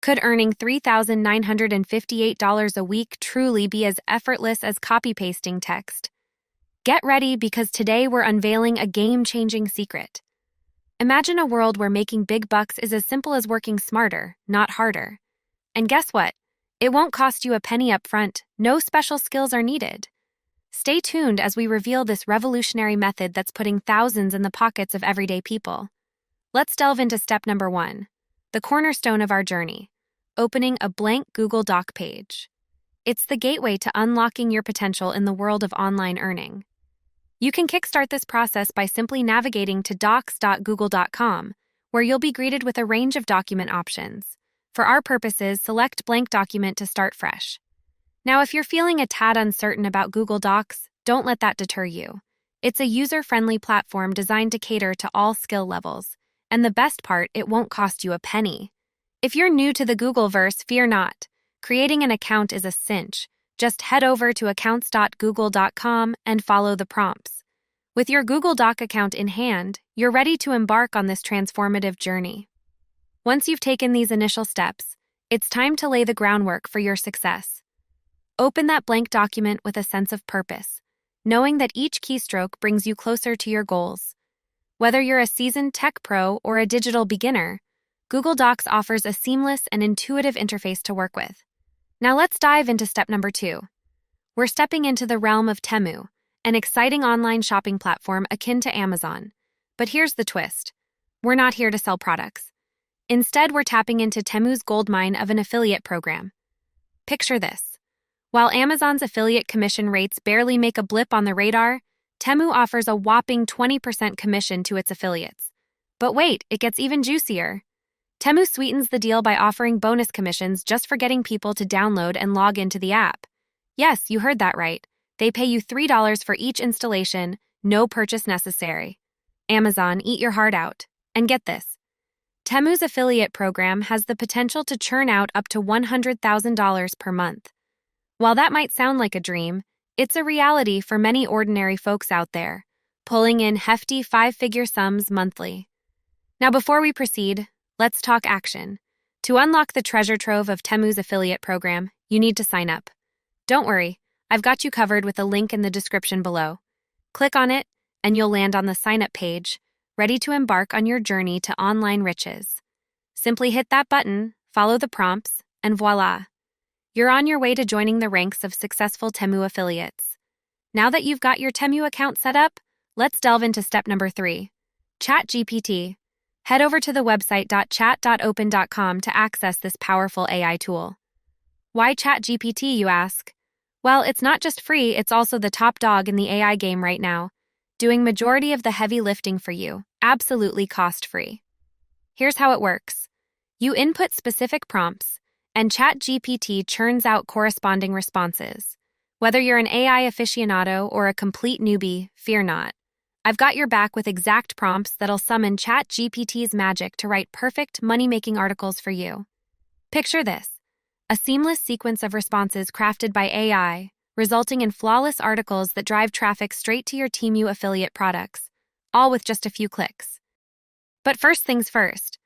Could earning $3,958 a week truly be as effortless as copy-pasting text? Get ready because today we're unveiling a game-changing secret. Imagine a world where making big bucks is as simple as working smarter, not harder. And guess what? It won't cost you a penny up front. No special skills are needed. Stay tuned as we reveal this revolutionary method that's putting thousands in the pockets of everyday people. Let's delve into step number 1, the cornerstone of our journey, opening a blank Google Doc page. It's the gateway to unlocking your potential in the world of online earning. You can kickstart this process by simply navigating to docs.google.com, where you'll be greeted with a range of document options. For our purposes, select Blank Document to start fresh. Now, if you're feeling a tad uncertain about Google Docs, don't let that deter you. It's a user-friendly platform designed to cater to all skill levels. And the best part, it won't cost you a penny. If you're new to the Googleverse, fear not. Creating an account is a cinch. Just head over to accounts.google.com and follow the prompts. With your Google Doc account in hand, you're ready to embark on this transformative journey. Once you've taken these initial steps, it's time to lay the groundwork for your success. Open that blank document with a sense of purpose, knowing that each keystroke brings you closer to your goals. Whether you're a seasoned tech pro or a digital beginner, Google Docs offers a seamless and intuitive interface to work with. Now let's dive into step number 2. We're stepping into the realm of Temu, an exciting online shopping platform akin to Amazon. But here's the twist. We're not here to sell products. Instead, we're tapping into Temu's goldmine of an affiliate program. Picture this. While Amazon's affiliate commission rates barely make a blip on the radar, Temu offers a whopping 20% commission to its affiliates. But wait, it gets even juicier. Temu sweetens the deal by offering bonus commissions just for getting people to download and log into the app. Yes, you heard that right. They pay you $3 for each installation, no purchase necessary. Amazon, eat your heart out. And get this. Temu's affiliate program has the potential to churn out up to $100,000 per month. While that might sound like a dream, it's a reality for many ordinary folks out there, pulling in hefty 5-figure sums monthly. Now, before we proceed, let's talk action. To unlock the treasure trove of Temu's affiliate program, you need to sign up. Don't worry, I've got you covered with a link in the description below. Click on it, and you'll land on the sign-up page, ready to embark on your journey to online riches. Simply hit that button, follow the prompts, and voila! You're on your way to joining the ranks of successful Temu affiliates. Now that you've got your Temu account set up, let's delve into step number 3, Chat GPT. Head over to the website .chat.open.com to access this powerful AI tool. Why Chat GPT, you ask? Well, it's not just free, it's also the top dog in the AI game right now, doing majority of the heavy lifting for you, absolutely cost-free. Here's how it works. You input specific prompts, and Chat GPT churns out corresponding responses. Whether you're an AI aficionado or a complete newbie, fear not. I've got your back with exact prompts that'll summon Chat GPT's magic to write perfect money-making articles for you. Picture this, a seamless sequence of responses crafted by AI, resulting in flawless articles that drive traffic straight to your Temu affiliate products, all with just a few clicks. But first things first.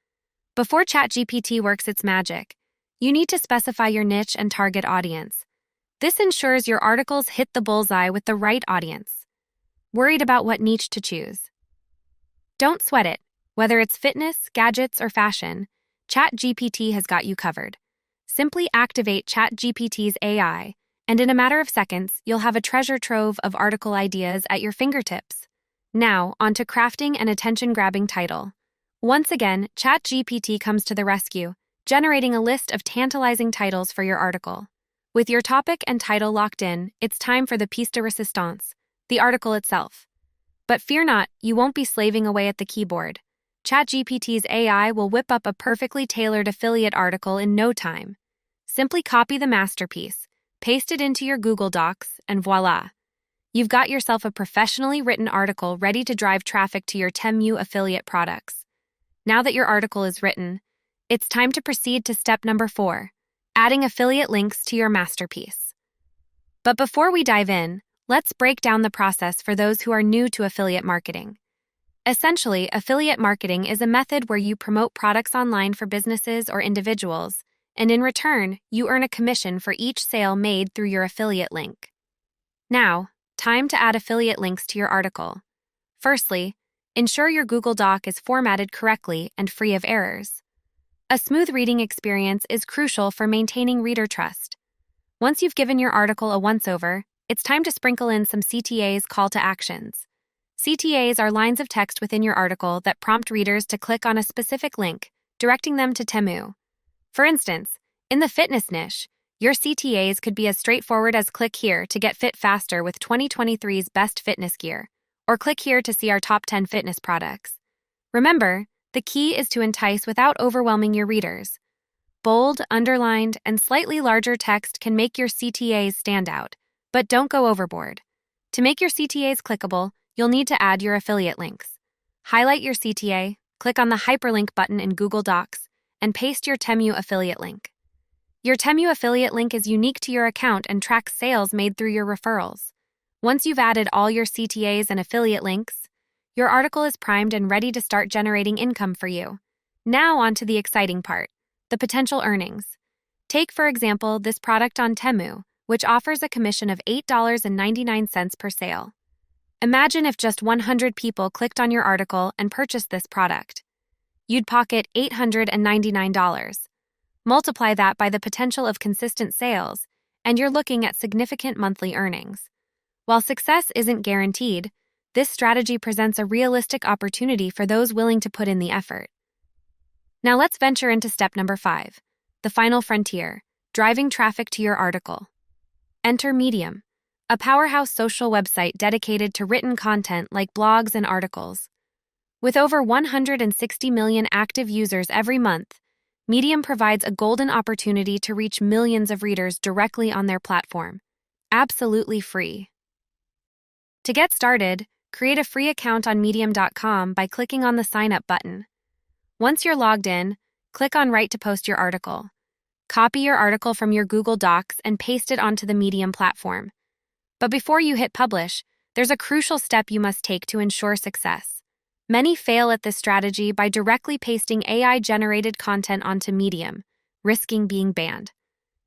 Before Chat GPT works its magic, you need to specify your niche and target audience. This ensures your articles hit the bullseye with the right audience. Worried about what niche to choose? Don't sweat it. Whether it's fitness, gadgets, or fashion, Chat GPT has got you covered. Simply activate Chat GPT's AI, and in a matter of seconds, you'll have a treasure trove of article ideas at your fingertips. Now, onto crafting an attention-grabbing title. Once again, Chat GPT comes to the rescue, generating a list of tantalizing titles for your article. With your topic and title locked in, it's time for the piece de resistance, the article itself. But fear not, you won't be slaving away at the keyboard. ChatGPT's AI will whip up a perfectly tailored affiliate article in no time. Simply copy the masterpiece, paste it into your Google Docs, and voila! You've got yourself a professionally written article ready to drive traffic to your Temu affiliate products. Now that your article is written, it's time to proceed to step number 4, adding affiliate links to your masterpiece. But before we dive in, let's break down the process for those who are new to affiliate marketing. Essentially, affiliate marketing is a method where you promote products online for businesses or individuals, and in return, you earn a commission for each sale made through your affiliate link. Now, time to add affiliate links to your article. Firstly, ensure your Google Doc is formatted correctly and free of errors. A smooth reading experience is crucial for maintaining reader trust. Once you've given your article a once-over, it's time to sprinkle in some CTAs, call to actions. CTAs are lines of text within your article that prompt readers to click on a specific link, directing them to Temu. For instance, in the fitness niche, your CTAs could be as straightforward as click here to get fit faster with 2023's best fitness gear, or click here to see our top 10 fitness products. Remember, the key is to entice without overwhelming your readers. Bold, underlined, and slightly larger text can make your CTAs stand out, but don't go overboard. To make your CTAs clickable, you'll need to add your affiliate links. Highlight your CTA, click on the hyperlink button in Google Docs, and paste your Temu affiliate link. Your Temu affiliate link is unique to your account and tracks sales made through your referrals. Once you've added all your CTAs and affiliate links, your article is primed and ready to start generating income for you. Now on to the exciting part, the potential earnings. Take, for example, this product on Temu, which offers a commission of $8.99 per sale. Imagine if just 100 people clicked on your article and purchased this product. You'd pocket $899. Multiply that by the potential of consistent sales, and you're looking at significant monthly earnings. While success isn't guaranteed, this strategy presents a realistic opportunity for those willing to put in the effort. Now let's venture into step number 5, the final frontier, driving traffic to your article. Enter Medium, a powerhouse social website dedicated to written content like blogs and articles. With over 160 million active users every month, Medium provides a golden opportunity to reach millions of readers directly on their platform, absolutely free. To get started, create a free account on Medium.com by clicking on the Sign Up button. Once you're logged in, click on Write to post your article. Copy your article from your Google Docs and paste it onto the Medium platform. But before you hit publish, there's a crucial step you must take to ensure success. Many fail at this strategy by directly pasting AI-generated content onto Medium, risking being banned.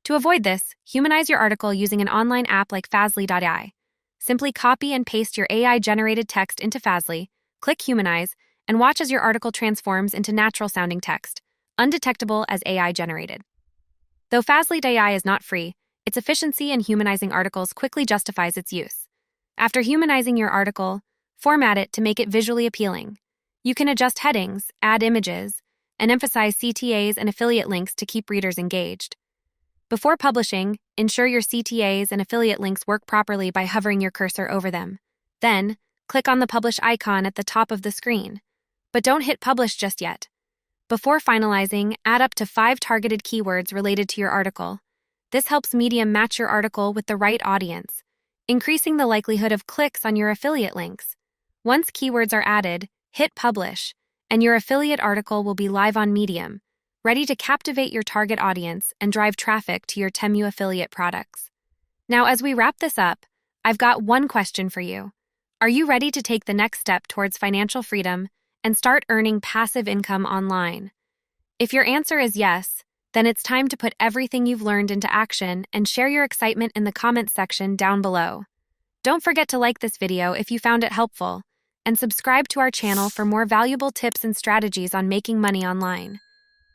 To avoid this, humanize your article using an online app like Fasley.ai. Simply copy and paste your AI-generated text into Fasley, click Humanize, and watch as your article transforms into natural-sounding text, undetectable as AI-generated. Though Fasley.ai is not free, its efficiency in humanizing articles quickly justifies its use. After humanizing your article, format it to make it visually appealing. You can adjust headings, add images, and emphasize CTAs and affiliate links to keep readers engaged. Before publishing, ensure your CTAs and affiliate links work properly by hovering your cursor over them. Then, click on the Publish icon at the top of the screen. But don't hit Publish just yet. Before finalizing, add up to 5 targeted keywords related to your article. This helps Medium match your article with the right audience, increasing the likelihood of clicks on your affiliate links. Once keywords are added, hit Publish, and your affiliate article will be live on Medium, ready to captivate your target audience and drive traffic to your Temu affiliate products. Now, as we wrap this up, I've got one question for you. Are you ready to take the next step towards financial freedom and start earning passive income online? If your answer is yes, then it's time to put everything you've learned into action and share your excitement in the comments section down below. Don't forget to like this video if you found it helpful, and subscribe to our channel for more valuable tips and strategies on making money online.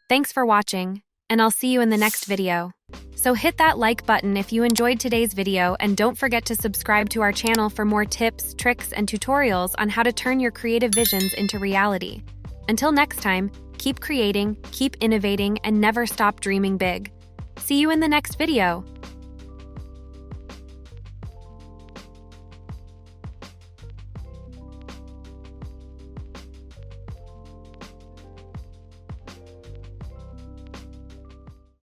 Thanks for watching, and I'll see you in the next video. So hit that like button if you enjoyed today's video, and don't forget to subscribe to our channel for more tips, tricks, and tutorials on how to turn your creative visions into reality. Until next time, keep creating, keep innovating, and never stop dreaming big. See you in the next video.